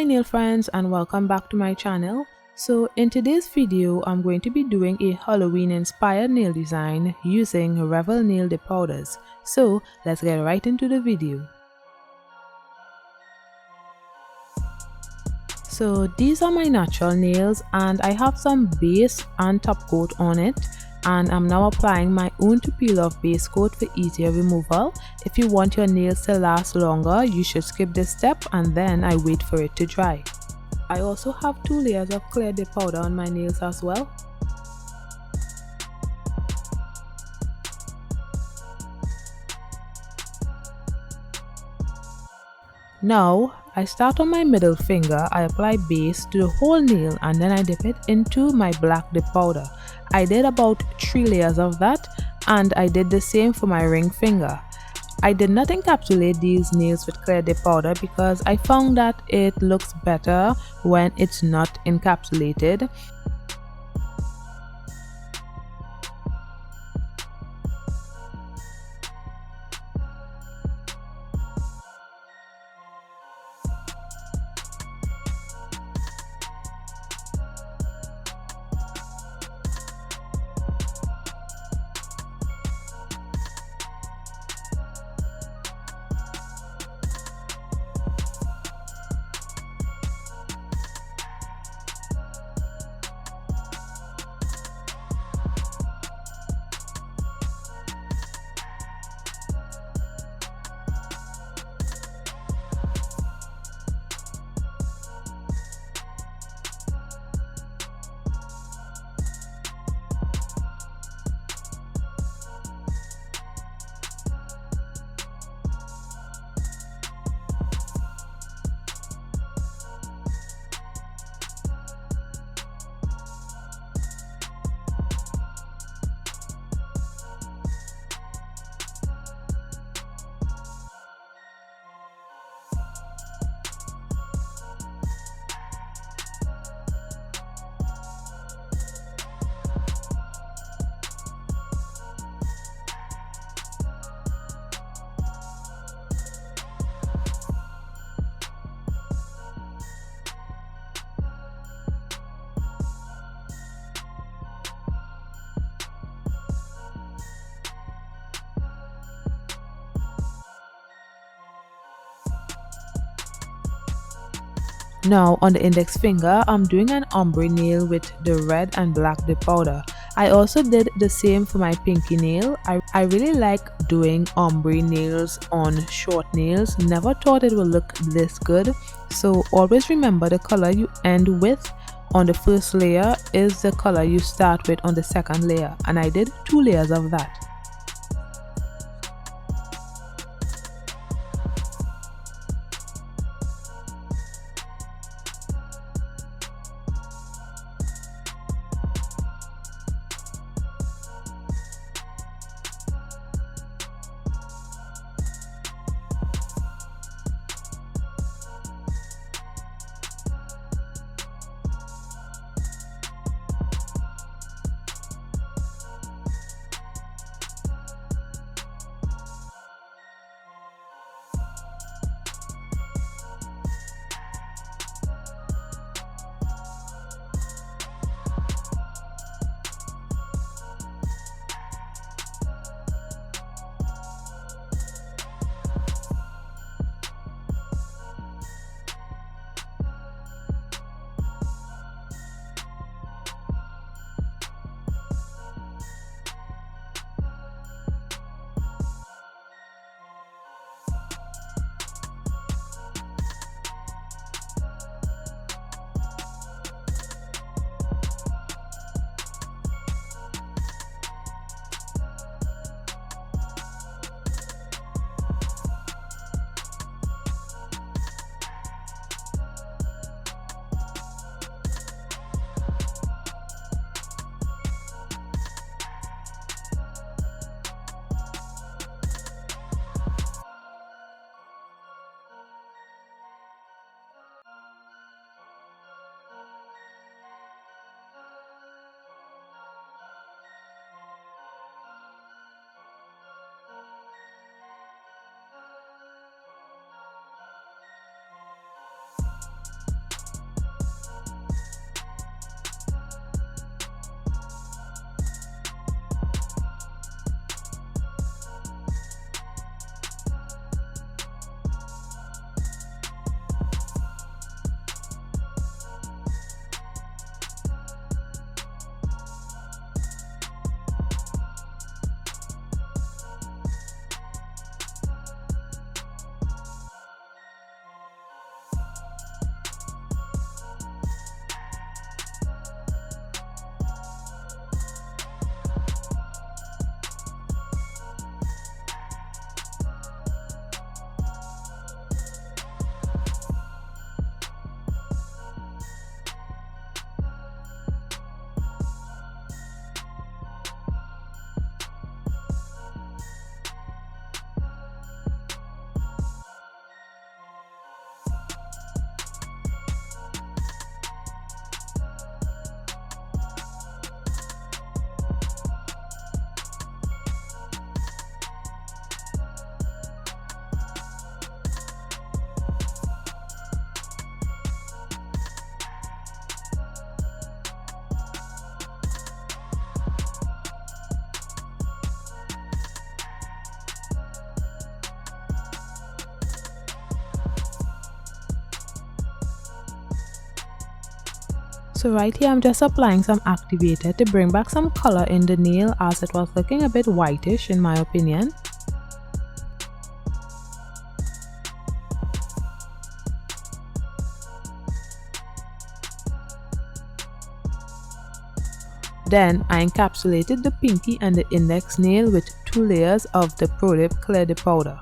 Hi nail friends, and welcome back to my channel. So in today's video I'm going to be doing a Halloween inspired nail design using Revel nail dip powders. So let's get right into the video. So these are my natural nails and I have some base and top coat on it, and I'm now applying my own to peel off base coat for easier removal. If you want your nails to last longer, you should skip this step and then I wait for it to dry. I also have 2 layers of clear dip powder on my nails as well. Now, I start on my middle finger, I apply base to the whole nail and then I dip it into my black dip powder. I did about 3 layers of that, and I did the same for my ring finger. I did not encapsulate these nails with clear dip powder because I found that it looks better when it's not encapsulated. Now on the index finger, I'm doing an ombre nail with the red and black dip powder. I also did the same for my pinky nail. I really like doing ombre nails on short nails. Never thought it would look this good. So always remember the color you end with on the first layer is the color you start with on the second layer, and I did 2 layers of that. So right here I'm just applying some activator to bring back some color in the nail, as it was looking a bit whitish in my opinion. Then I encapsulated the pinky and the index nail with 2 layers of the Pro Dip Clear Dip powder.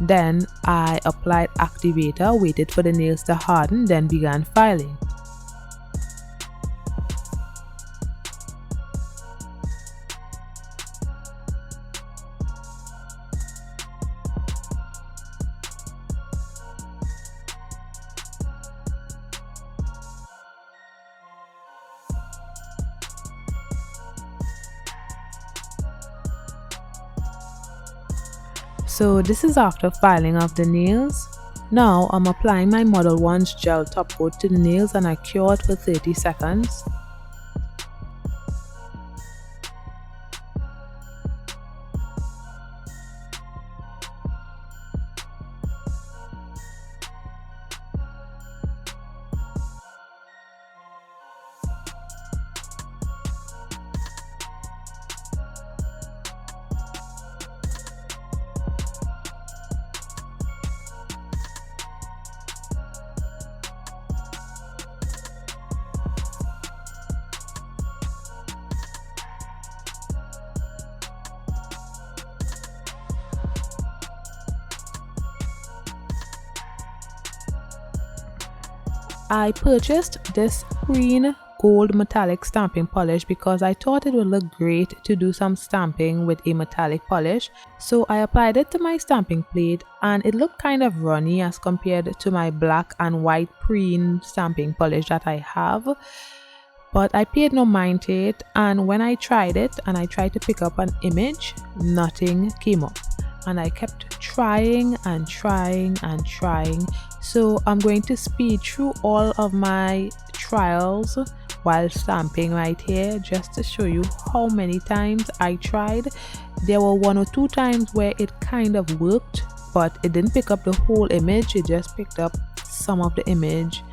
Then I applied activator, waited for the nails to harden, then began filing. So this is after filing of the nails. Now I'm applying my Model 1's gel top coat to the nails and I cure it for 30 seconds. I purchased this green gold metallic stamping polish because I thought it would look great to do some stamping with a metallic polish. So I applied it to my stamping plate and it looked kind of runny as compared to my black and white preen stamping polish that I have. But I paid no mind to it, and when I tried it and I tried to pick up an image, nothing came up. And I kept trying and trying and trying. So I'm going to speed through all of my trials while stamping right here just to show you how many times I tried. There were 1 or 2 times where it kind of worked, but it didn't pick up the whole image. It just picked up some of the image,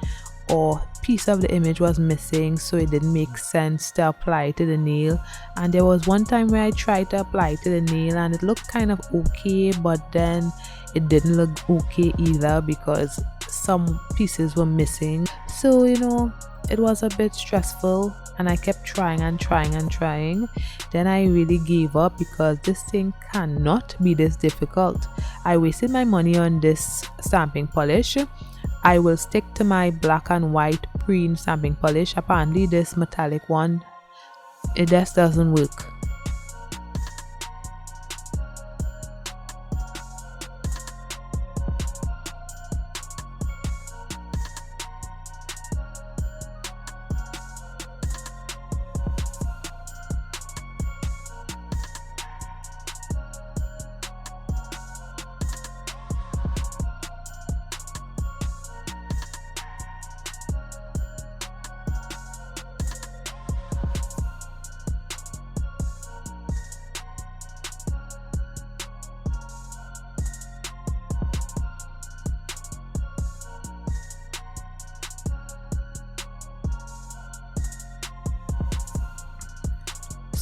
or piece of the image was missing, so it didn't make sense to apply to the nail. And there was one time where I tried to apply to the nail and it looked kind of okay, but then it didn't look okay either because some pieces were missing. So it was a bit stressful and I kept trying and trying and trying. Then I really gave up because this thing cannot be this difficult. I wasted my money on this stamping polish. I will stick to my black and white preen stamping polish. Apparently this metallic one, it just doesn't work.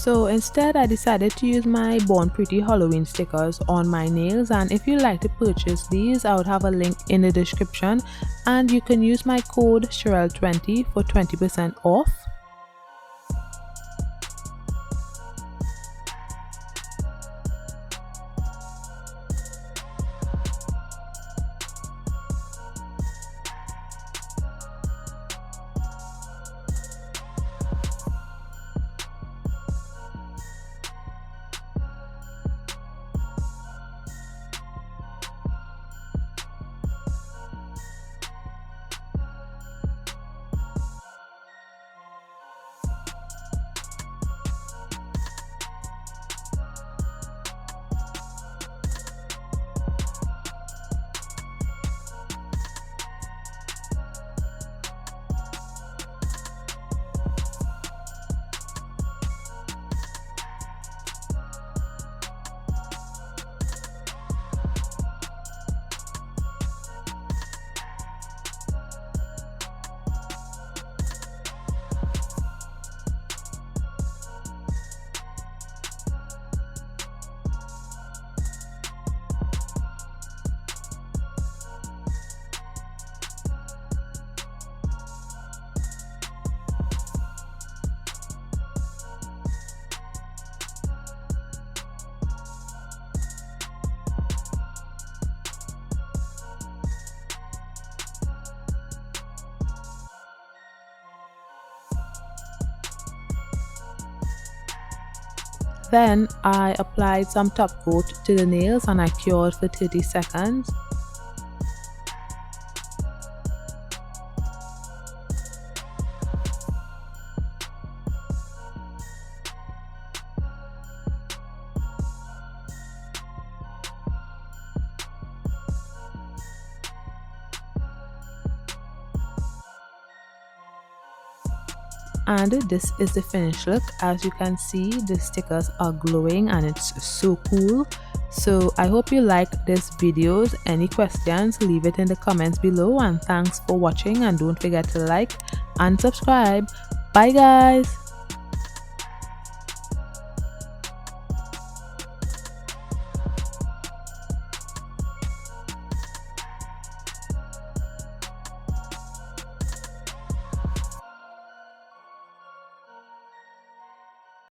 So instead I decided to use my Born Pretty Halloween stickers on my nails, and if you'd like to purchase these, I would have a link in the description, and you can use my code Cherael20 for 20% off. Then I applied some top coat to the nails and I cured for 30 seconds. And this is the finished look. As you can see, the stickers are glowing and it's so cool. So I hope you like this videos. Any questions, leave it in the comments below, and thanks for watching, and don't forget to like and subscribe. Bye guys.